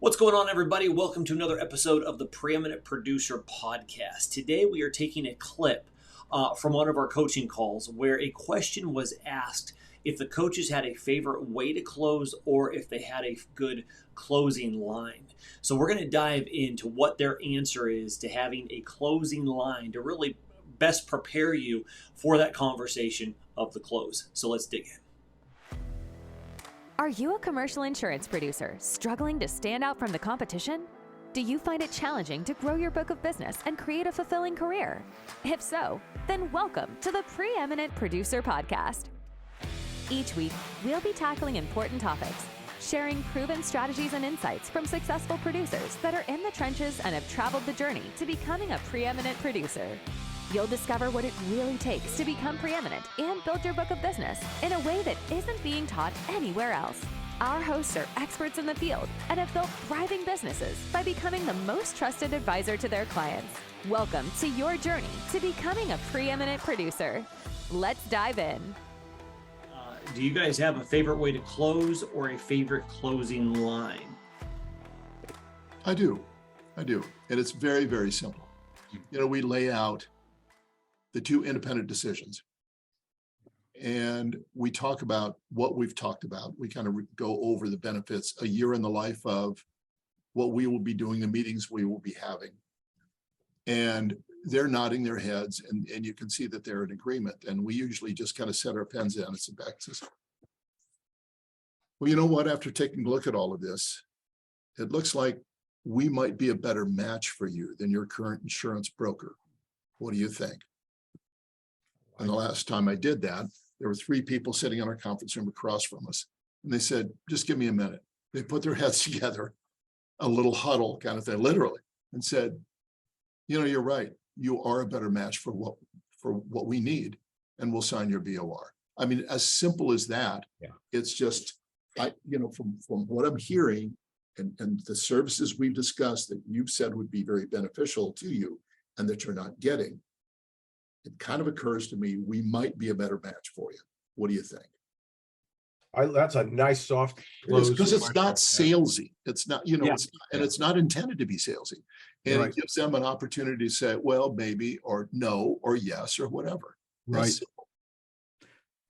What's going on, everybody? Welcome to another episode of the Preeminent Producer Podcast. Today we are taking a clip from one of our coaching calls where a question was asked if the coaches had a favorite way to close or if they had a good closing line. So we're going to dive into what their answer is to having a closing line to really best prepare you for that conversation of the close. So let's dig in. Are you a commercial insurance producer struggling to stand out from the competition? Do you find it challenging to grow your book of business and create a fulfilling career? If so, then welcome to the Preeminent Producer Podcast. Each week, we'll be tackling important topics, sharing proven strategies and insights from successful producers that are in the trenches and have traveled the journey to becoming a preeminent producer. You'll discover what it really takes to become preeminent and build your book of business in a way that isn't being taught anywhere else. Our hosts are experts in the field and have built thriving businesses by becoming the most trusted advisor to their clients. Welcome to your journey to becoming a preeminent producer. Let's dive in. Do you guys have a favorite way to close or a favorite closing line? I do. And it's very, very simple. We lay out the two independent decisions. And we talk about what we've talked about. We kind of go over the benefits, a year in the life of what we will be doing, the meetings we will be having. And they're nodding their heads and you can see that they're in agreement. And we usually just kind of set our pens down and sit back and say, well, you know what, after taking a look at all of this, it looks like we might be a better match for you than your current insurance broker. What do you think? And the last time I did that, there were three people sitting in our conference room across from us. And they said, just give me a minute. They put their heads together, a little huddle kind of thing, literally, and said, you're right. You are a better match for what we need, and we'll sign your BOR. I mean, as simple as that. Yeah. It's just, from what I'm hearing and the services we've discussed that you've said would be very beneficial to you and that you're not getting, it kind of occurs to me we might be a better match for you. What do you think? That's a nice soft close. Because it's not salesy. It's not, it's not intended to be salesy. And It gives them an opportunity to say, well, maybe, or no, or yes, or whatever. Right.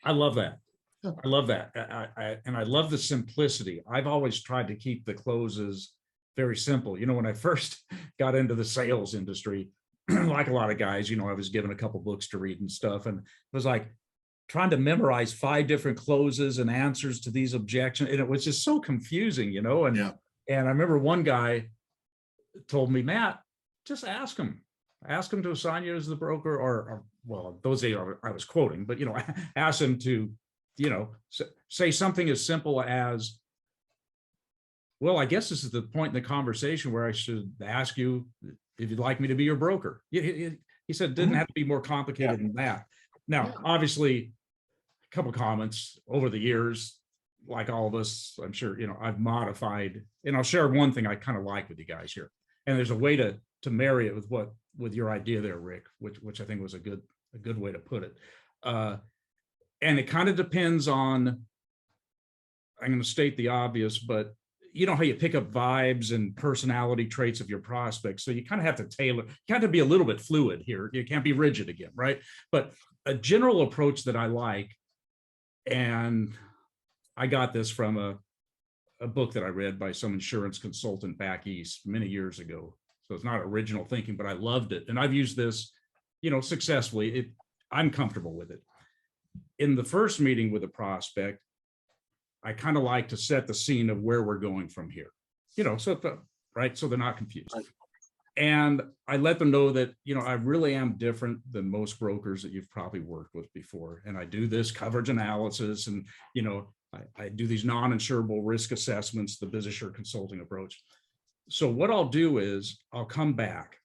I love that. Yeah. I love that. And I love the simplicity. I've always tried to keep the closes very simple. When I first got into the sales industry, like a lot of guys, I was given a couple books to read and stuff. And it was like trying to memorize 5 different closes and answers to these objections. And it was just so confusing, And I remember one guy told me, Matt, just ask him to assign you as the broker or those days I was quoting, but, ask him to, say something as simple as, well, I guess this is the point in the conversation where I should ask you if you'd like me to be your broker. He said it didn't have to be more complicated than that. Now, obviously, a couple of comments over the years, like all of us, I'm sure, I've modified, and I'll share one thing I kind of like with you guys here. And there's a way to marry it with your idea there, Rick, which I think was a good way to put it. And it kind of depends on, I'm going to state the obvious, but you know how you pick up vibes and personality traits of your prospects. So you kind of have to tailor, you have to be a little bit fluid here. You can't be rigid again, right? But a general approach that I like, and I got this from a book that I read by some insurance consultant back east many years ago. So it's not original thinking, but I loved it. And I've used this, successfully. I'm comfortable with it. In the first meeting with a prospect, I kind of like to set the scene of where we're going from here, so they're not confused. Right. And I let them know that, I really am different than most brokers that you've probably worked with before. And I do this coverage analysis and, I do these non-insurable risk assessments, the business consulting approach. So what I'll do is I'll come back.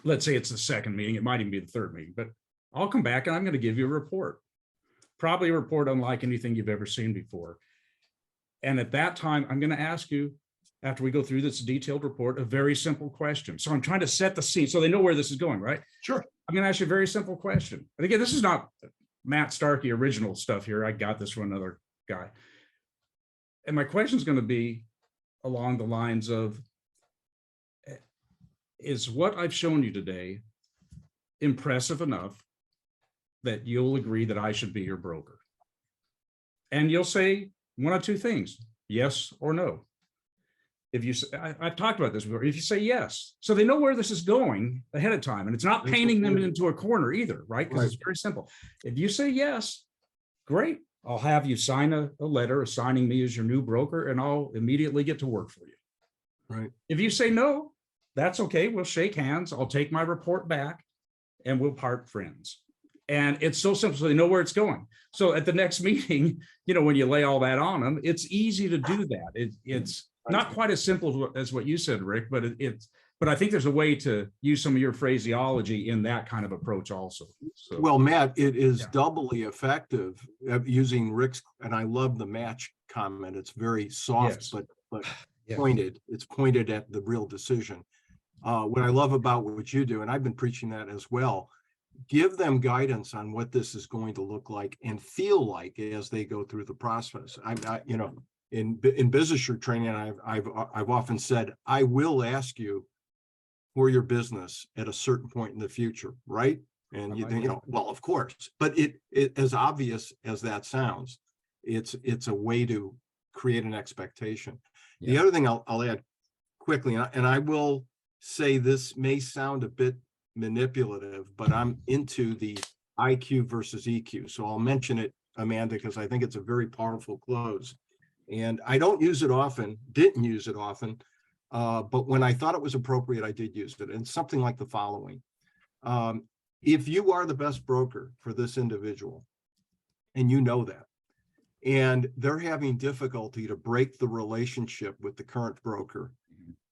Let's say it's the second meeting. It might even be the third meeting, but I'll come back and I'm going to give you a report. Probably a report unlike anything you've ever seen before. And at that time, I'm going to ask you, after we go through this detailed report, a very simple question. So I'm trying to set the scene so they know where this is going, right? Sure. I'm going to ask you a very simple question. And again, this is not Matt Starkey original stuff here. I got this from another guy. And my question is going to be, along the lines of, is what I've shown you today impressive enough that you'll agree that I should be your broker? And you'll say one of two things, yes or no. If you say, I've talked about this before, if you say yes, so they know where this is going ahead of time, and it's not painting them into a corner either, right? Because it's very simple. If you say yes, great. I'll have you sign a letter assigning me as your new broker, and I'll immediately get to work for you. Right. If you say no, that's okay. We'll shake hands. I'll take my report back and we'll part friends. And it's so simple. So they know where it's going. So at the next meeting, when you lay all that on them, it's easy to do that. It's not quite as simple as what you said, Rick, but but I think there's a way to use some of your phraseology in that kind of approach also. So, Well, Matt, it is doubly effective using Rick's, and I love the match comment. It's very soft, Yes. but pointed. It's pointed at the real decision. What I love about what you do, and I've been preaching that as well, give them guidance on what this is going to look like and feel like as they go through the process. In business training, I've often said, I will ask you for your business at a certain point in the future, right? And well, of course, but it as obvious as that sounds, it's a way to create an expectation. The other thing I'll add quickly, and I will say this may sound a bit manipulative, but I'm into the IQ versus EQ. So I'll mention it, Amanda, because I think it's a very powerful close. And I don't use it often, didn't use it often, but when I thought it was appropriate, I did use it. And something like the following. If you are the best broker for this individual, and you know that, and they're having difficulty to break the relationship with the current broker,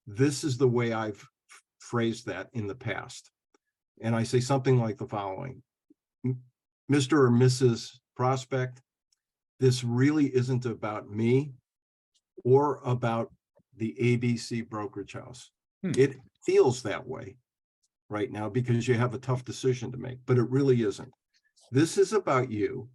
this is the way I've phrased that in the past. And I say something like the following: Mr. or Mrs. Prospect, this really isn't about me or about the ABC brokerage house. It feels that way right now because you have a tough decision to make, but it really isn't. This is about you.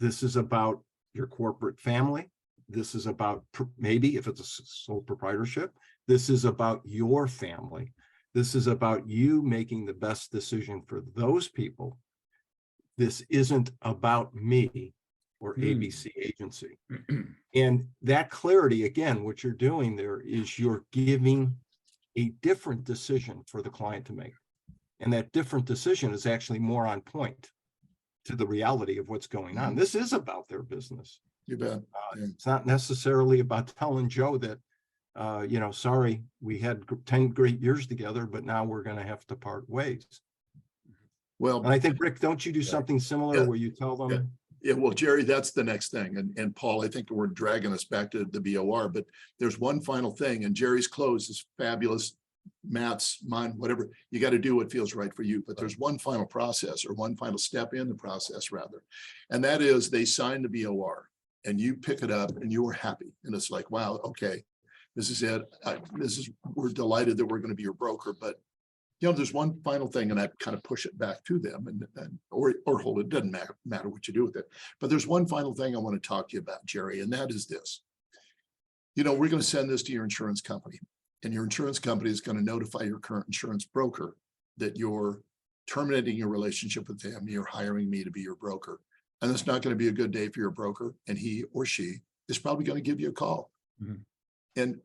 This is about your corporate family. This is about, maybe if it's a sole proprietorship, this is about your family. This is about you making the best decision for those people. This isn't about me or ABC agency. And that clarity, again, what you're doing there is you're giving a different decision for the client to make. And that different decision is actually more on point to the reality of what's going on. This is about their business. You bet. It's not necessarily about telling Joe that, sorry, we had 10 great years together, but now we're going to have to part ways. Well, and I think, Rick, don't you do something similar where you tell them? Yeah, well, Jerry, that's the next thing. And Paul, I think we're dragging us back to the BOR, but there's one final thing, and Jerry's close is fabulous. Matt's, mine, whatever. You got to do what feels right for you. But there's one final process, or one final step in the process, rather. And that is they sign the BOR and you pick it up and you're happy. And it's like, wow, okay, this is it. We're delighted that we're going to be your broker. But there's one final thing, and I kind of push it back to them or hold it. It doesn't matter what you do with it. But there's one final thing I want to talk to you about, Jerry, and that is this. We're going to send this to your insurance company, and your insurance company is going to notify your current insurance broker that you're terminating your relationship with them. You're hiring me to be your broker. And it's not going to be a good day for your broker, and he or she is probably going to give you a call. Mm-hmm. And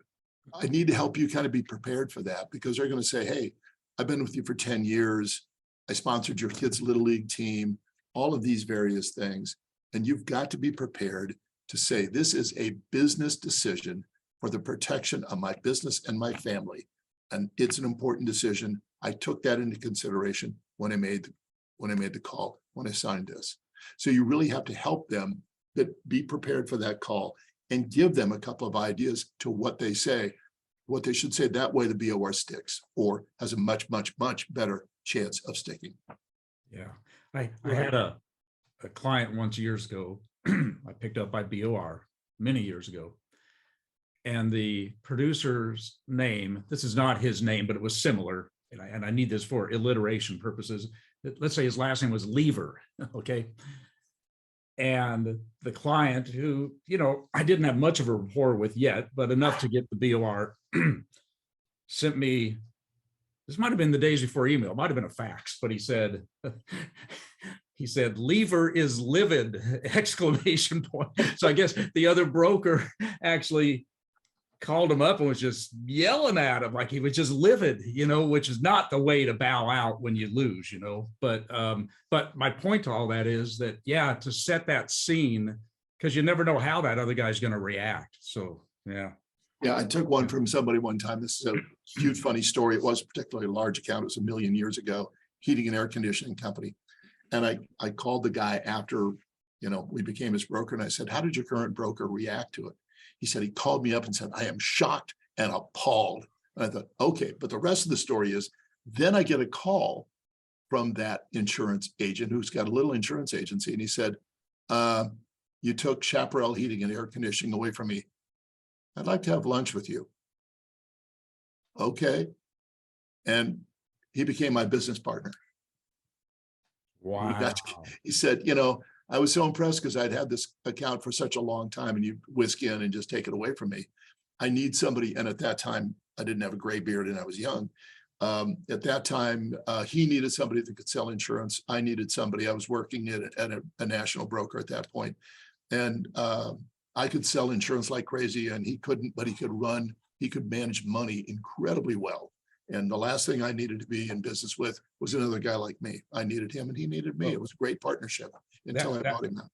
I need to help you kind of be prepared for that, because they're going to say, hey, I've been with you for 10 years. I sponsored your kids' little league team, all of these various things. And you've got to be prepared to say, this is a business decision for the protection of my business and my family. And it's an important decision. I took that into consideration when I made the call, when I signed this. So you really have to help them be prepared for that call and give them a couple of ideas to what they say, what they should say. That way the BOR sticks, or has a much, much, much better chance of sticking. Yeah. I had a client once years ago, I picked up by BOR many years ago. And the producer's name, this is not his name, but it was similar. And I need this for alliteration purposes. Let's say his last name was Lever. Okay. And the client, who, I didn't have much of a rapport with yet, but enough to get the BOR, sent me, this might have been the days before email, might have been a fax, but he said, "Lever is livid!" ! So I guess the other broker actually called him up and was just yelling at him like he was just livid, which is not the way to bow out when you lose, But my point to all that is that, yeah, to set that scene, because you never know how that other guy's going to react. So, yeah. Yeah, I took one from somebody one time. This is a huge, funny story. It was a particularly large account. It was 1 million years ago, heating and air conditioning company. And I called the guy after, we became his broker. And I said, "How did your current broker react to it?" He said, he called me up and said, "I am shocked and appalled." And I thought, okay, but the rest of the story is, then I get a call from that insurance agent who's got a little insurance agency. And he said, "You took Chaparral Heating and Air Conditioning away from me. I'd like to have lunch with you." Okay. And he became my business partner. Wow. He said, "I was so impressed because I'd had this account for such a long time, and you whisk in and just take it away from me. I need somebody." And at that time, I didn't have a gray beard and I was young. At that time, he needed somebody that could sell insurance. I needed somebody. I was working at a national broker at that point. And I could sell insurance like crazy, and he couldn't, but he could manage money incredibly well. And the last thing I needed to be in business with was another guy like me. I needed him and he needed me. It was a great partnership until I bought him out.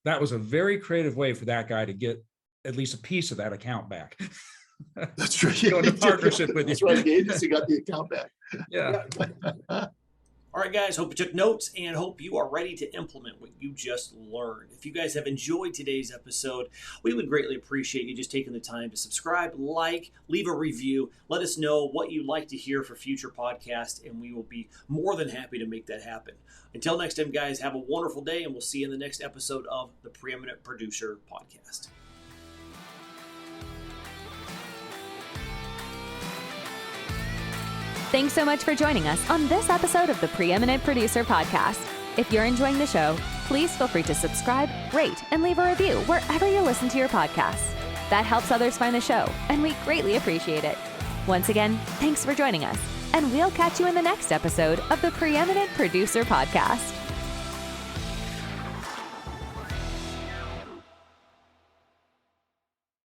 That was a very creative way for that guy to get at least a piece of that account back. That's true. Go into partnership with you. That's right. The agency got the account back. Yeah. All right, guys, hope you took notes and hope you are ready to implement what you just learned. If you guys have enjoyed today's episode, we would greatly appreciate you just taking the time to subscribe, leave a review, let us know what you'd like to hear for future podcasts, and we will be more than happy to make that happen. Until next time, guys, have a wonderful day, and we'll see you in the next episode of the Preeminent Producer Podcast. Thanks so much for joining us on this episode of the Preeminent Producer Podcast. If you're enjoying the show, please feel free to subscribe, rate, and leave a review wherever you listen to your podcasts. That helps others find the show, and we greatly appreciate it. Once again, thanks for joining us, and we'll catch you in the next episode of the Preeminent Producer Podcast.